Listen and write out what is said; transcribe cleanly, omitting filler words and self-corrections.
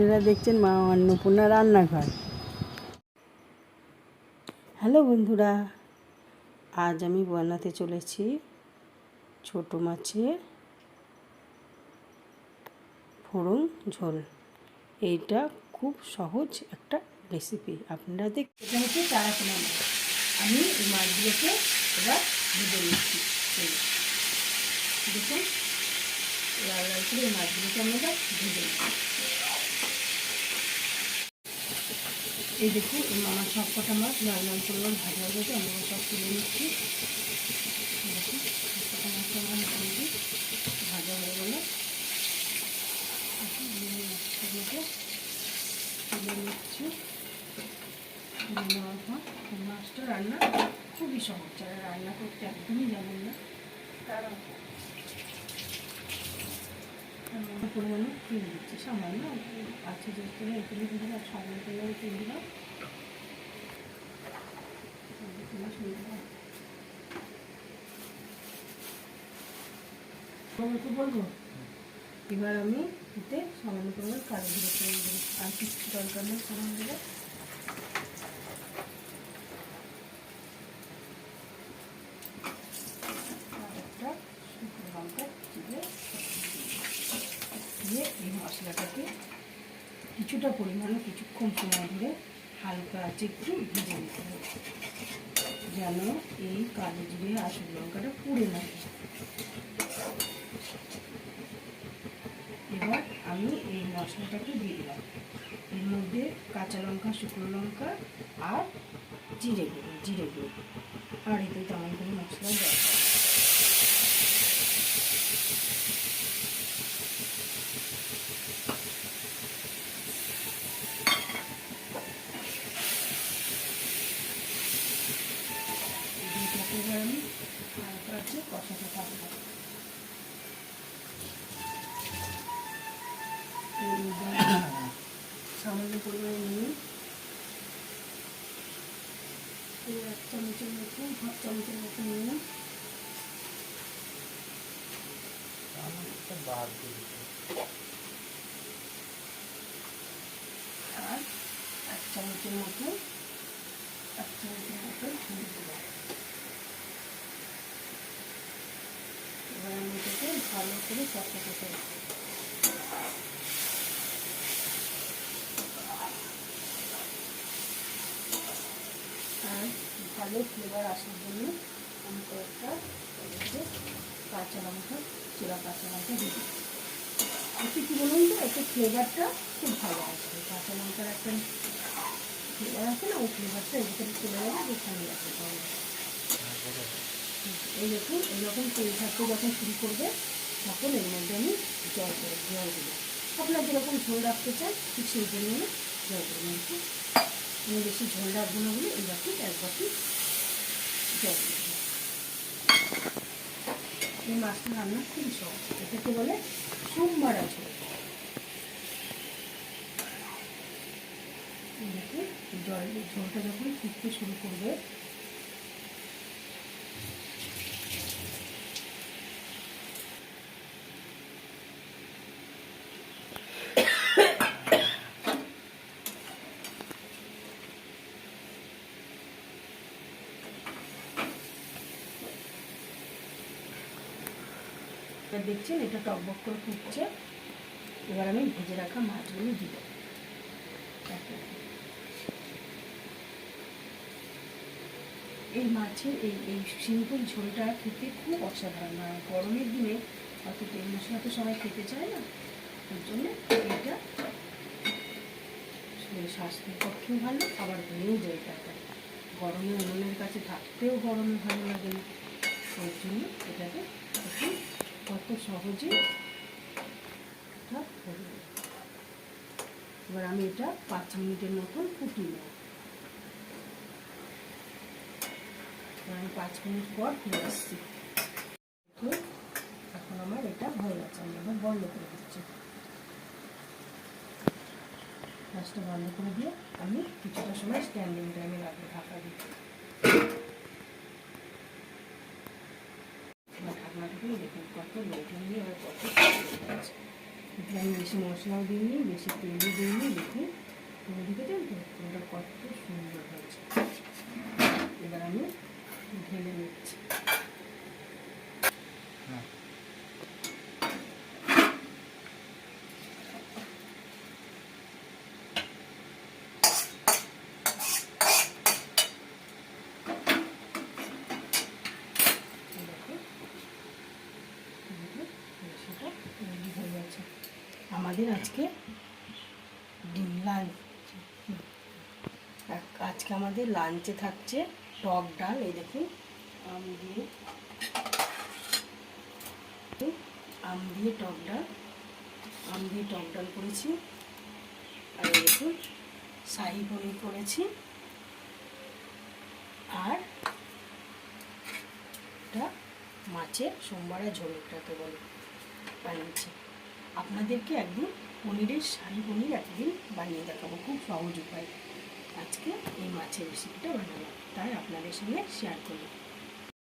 আপনারা দেখছেন মা অন্নপূর্ণা রান্নাঘর। হ্যালো বন্ধুরা, আজ আমি বানাতে চলেছি ছোট মাছের ফোড়ন ঝোল। এইটা খুব সহজ একটা রেসিপি। আপনারা এটা হচ্ছে চারা পোনা মাছ। আমি এই মাছগুলোকে এবার ভেজে নিচ্ছি। দেখুন, লাল লাল করে এই মাছগুলোকে আমরা ভেজে নিচ্ছি। এই দেখুন, আমার সব কটা মাছ লাল লাল করে ভাজা হয়ে গেছে। আমরা সব তুলে নিচ্ছি। দেখুন, সব কটা মাছ আমার মোটামুটি ভাজা হয়ে গেল। মাছগুলোকে তুলে নিচ্ছি। তুলে নেওয়ার পর মাছটা রান্না খুবই সহজ। যারা রান্না করতে একদমই জানেন না তারা পরিমাণে তেল দিচ্ছি, সামান্য আছে যেহেতু এগুলো দিলে সামান্য পরিমাণে তেল দিলাম। বলবো এবার আমি এতে সামান্য পরিমাণ কালো জিরে ফোড়ন দেবো। আর কিছু দরকার নেই ফোড়ন দেবো। আর একটা শুকনো লঙ্কা চিড়ে দিয়ে এই মশলাটাকে কিছুটা পরিমাণে কিছুক্ষণ সময় ধরে হালকা আছে একটু ভেজে নিতে হবে, যেন এই কালো জিরে আর শুকনো লঙ্কাটা পুড়ে না যায়। এবার আমি এই মশলাটাকে দিয়ে দিলাম। এর মধ্যে কাঁচা লঙ্কা, শুকনো লঙ্কা আর জিরে গুঁড়ো আর এতে তেমন কোনো মশলা দরকার। এবার আমি হালকা আছে কষাতে থাকবো। সামান্য পরিমাণে নিয়ে 1 চামচের মতো, 1/2 চামচের মতো নিয়ে আর 1 চামচের মতো ঝুল দেবো। এবার আমি এটাকে ভালো করে কষাতে থাকবো। আর ভালো ফ্লেভার আসার জন্য আমি কয়েকটা কাঁচা লঙ্কা, চেরা কাঁচা লঙ্কা দিয়ে দিই। একটু কী বলুন তো, একটু ফ্লেভারটা খুব ভালো আসবে। কাঁচা লঙ্কার একটা ফ্লেভার আছে না, ওই ফ্লেভারটা এর ভিতরে চলে যাবে, যেখানে আসবে তাহলে। এই দেখুন, এইরকম তেল থাকতে যখন শুরু করবে তখন এর মধ্যে আমি জল দেবো। আপনার যেরকম ঝোল রাখতে চান ঠিক সেই পরিমাণে জল দেবেন। আমি বেশি ঝোল রাখবো না বলে এই বাটি 1 বাটি জল দেবো। এই মাছটা রান্না খুবই সহজ। এটাকে বলে সোমবারা ঝোল। দেখুন, ঝোলটা যখন ফুটতে শুরু করবে দেখছেন এটা টকবক করে ফুটছে। এবার আমি ভেজে রাখা মাছগুলো দিব। এই মাছের এই সিম্পল ঝোলটা খেতে খুব অসাধারণ। আর গরমের দিনে অত তেল মশলা তো সবাই খেতে চায় না, ওর জন্য এটা স্বাস্থ্যের পক্ষেও ভালো, আবার হয়েও যায় তাড়াতাড়ি। গরমে উনুনের কাছে থাকতেও গরমে ভালো লাগে না, ওর জন্য এটাকে কত সহজে এটা হয়ে যায়। এবার আমি এটা 5 মিনিটের মতন ফুটিয়ে নেব। আমি 5 মিনিট পর ফিরে আসছি। এখন আমার এটা হয়ে গেছে। আমি এখন বন্ধ করে দিচ্ছি। গ্যাসটা বন্ধ করে দিয়ে আমি কিছুটা সময় স্ট্যান্ডিং টাইমে রাখবো, ঢাকা দিয়ে। ঢাকনাটা দিয়ে দেখুন কত লোক নিয়ে আর কত এতে আমি বেশি মশলাও দিইনি, বেশি তেলও দিইনি। দেখুন তুমি দেখেছেন তো ওটা কত সুন্দর হয়েছে। এবার আমি ঢেলে নিচ্ছি। আমাদের আজকে আমাদের লাঞ্চে থাকছে টক ডাল। এই দেখুন আম দিয়ে টক ডাল করেছি। আর এই দেখুন শাহী পনির করেছি। আর এটা মাছের সোমবারে ঝোলটাকে বলে বানিয়েছি। আপনাদেরকে একদিন পনিরের শাহী পনির একদিন বানিয়ে দেখাবো, খুব সহজ উপায়। আজকে এই মাছের রেসিপিটা বানালাম, তাই আপনাদের সঙ্গে শেয়ার করলাম।